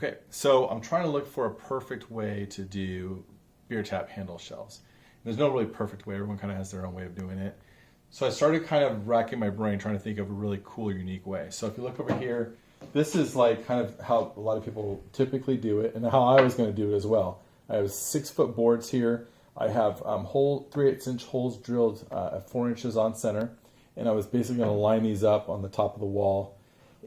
Okay, so I'm trying to look for a perfect way to do beer tap handle shelves. There's no really perfect way. Everyone kind of has their own way of doing it. So I started kind of racking my brain trying to think of a really cool, unique way. So if you look over here, this is like kind of how a lot of people typically do it and how I was going to do it as well. I have 6-foot boards here. I have 3/8 inch holes drilled at 4 inches on center. And I was basically going to line these up on the top of the wall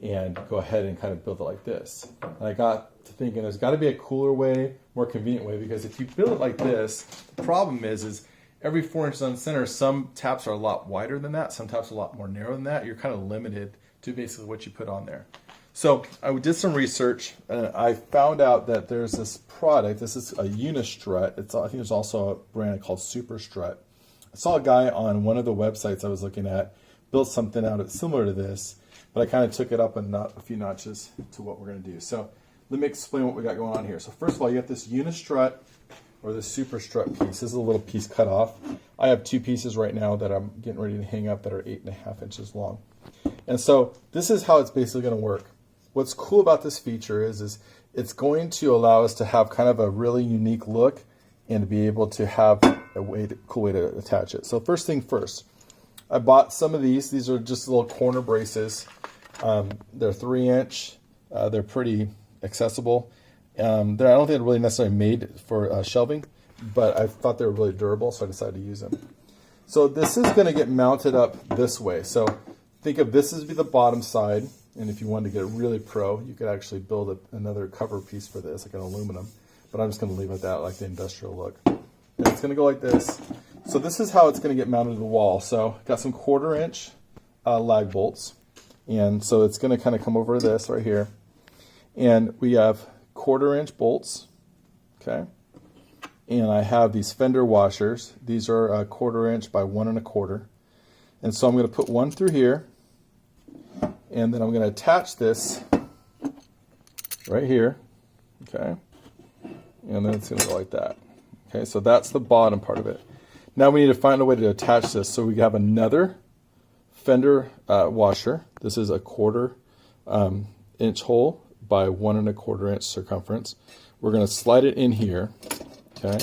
and go ahead and kind of build it like this. And I got to thinking there's got to be a cooler way, more convenient way, because if you build it like this, the problem is every 4 inches on center, some taps are a lot wider than that, some taps are a lot more narrow than that. You're kind of limited to basically what you put on there. So I did some research and I found out that there's this product. This is a Unistrut. I think there's also a brand called Superstrut. I saw a guy on one of the websites I was looking at built something out similar to this, but I kind of took it up a few notches to what we're going to do. So let me explain what we got going on here. So first of all, you have this Unistrut or the Superstrut piece. This is a little piece cut off. I have 2 pieces right now that I'm getting ready to hang up that are 8.5 inches long. And so this is how it's basically going to work. What's cool about this feature is it's going to allow us to have kind of a really unique look and to be able to have a cool way to attach it. So first thing first, I bought some of these. These are just little corner braces. They're 3 inch. They're pretty accessible. I don't think they're really necessarily made for shelving, but I thought they were really durable, so I decided to use them. So this is going to get mounted up this way. So think of this as the bottom side, and if you wanted to get really pro, you could actually build another cover piece for this, like an aluminum. But I'm just going to leave it at that, like the industrial look. And it's going to go like this. So this is how it's going to get mounted to the wall. So got some 1/4 inch lag bolts. And so it's going to kind of come over this right here. And we have 1/4 inch bolts. Okay. And I have these Fender washers. These are 1/4 inch by 1 1/4. And so I'm going to put one through here. And then I'm going to attach this right here. Okay. And then it's going to go like that. Okay, so that's the bottom part of it. Now we need to find a way to attach this. So we have another Fender washer. This is a 1/4 inch hole by 1 1/4 inch circumference. We're going to slide it in here. Okay,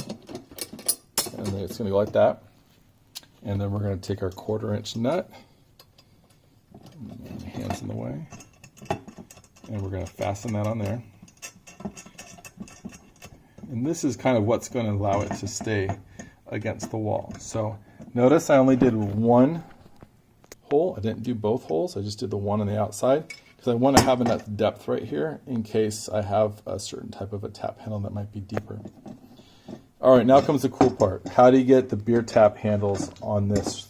and then it's going to go like that. And then we're going to take our 1/4 inch nut. Hands in the way. And we're going to fasten that on there. And this is kind of what's going to allow it to stay against the wall. So notice I only did one hole. I didn't do both holes. I just did the one on the outside because I want to have enough depth right here in case I have a certain type of a tap handle that might be deeper. All right, now comes the cool part. How do you get the beer tap handles on this?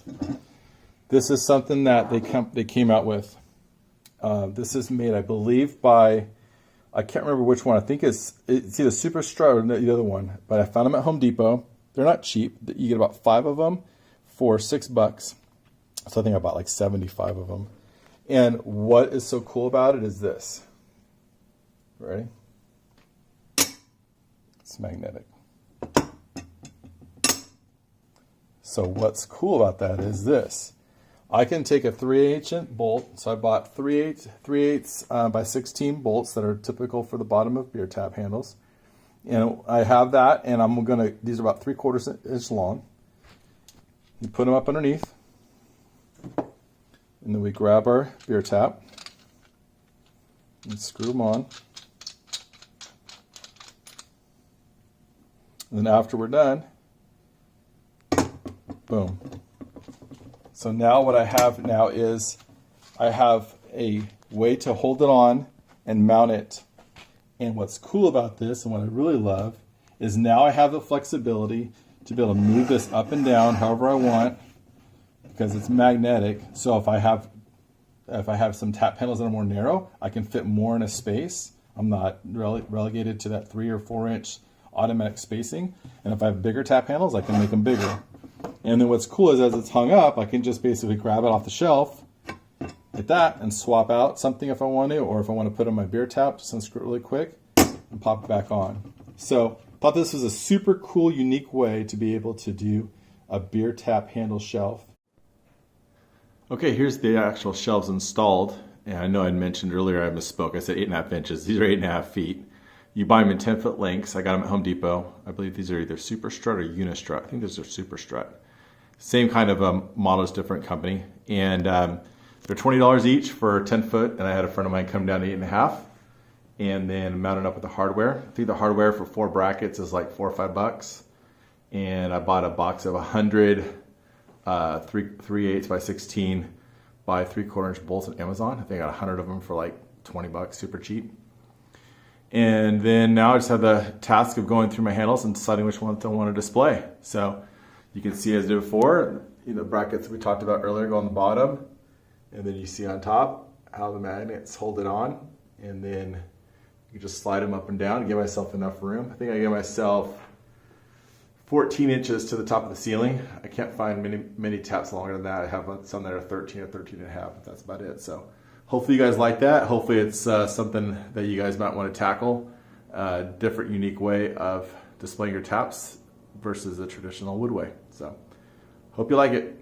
This is something that they came out with. This is made, I believe, by, I can't remember which one. I think it's either Superstrut or the other one. But I found them at Home Depot. They're not cheap. You get about 5 of them for $6. So I think I bought like 75 of them. And what is so cool about it is this. Ready? It's magnetic. So what's cool about that is this. I can take a 3/8 inch bolt. So I bought 3/8 by 16 bolts that are typical for the bottom of beer tap handles. And I have that, and I'm gonna, these are about 3/4 inch long. You put them up underneath. And then we grab our beer tap and screw them on. And then after we're done, boom. So now what I have now is I have a way to hold it on and mount it. And what's cool about this and what I really love is now I have the flexibility to be able to move this up and down however I want because it's magnetic. So if I have some tap handles that are more narrow, I can fit more in a space. I'm not relegated to that 3 or 4 inch automatic spacing. And if I have bigger tap handles, I can make them bigger. And then what's cool is as it's hung up, I can just basically grab it off the shelf, hit that, and swap out something if I want to, or if I want to put on my beer tap, just unscrew it really quick and pop it back on. So I thought this was a super cool, unique way to be able to do a beer tap handle shelf. Okay, here's the actual shelves installed. And I know I mentioned earlier, I misspoke. I said 8.5 inches. These are 8.5 feet. You buy them in 10-foot lengths. I got them at Home Depot. I believe these are either Superstrut or Unistrut. I think these are Superstrut. Same kind of model, is different company. And they're $20 each for 10 foot. And I had a friend of mine come down to 8.5 and then mount it up with the hardware. I think the hardware for 4 brackets is like $4 or $5. And I bought a box of 100 3/8 by 16 by 3/4 inch bolts at Amazon. I think I got 100 of them for like $20, super cheap. And then now I just have the task of going through my handles and deciding which ones I want to display. So you can see as I did before, the brackets we talked about earlier go on the bottom, and then you see on top how the magnets hold it on, and then you just slide them up and down and give myself enough room. I think I give myself 14 inches to the top of the ceiling. I can't find many taps longer than that. I have some that are 13 or 13.5, but that's about it. So hopefully you guys like that. Hopefully it's something that you guys might want to tackle. Different, unique way of displaying your taps versus the traditional wood way. So hope you like it.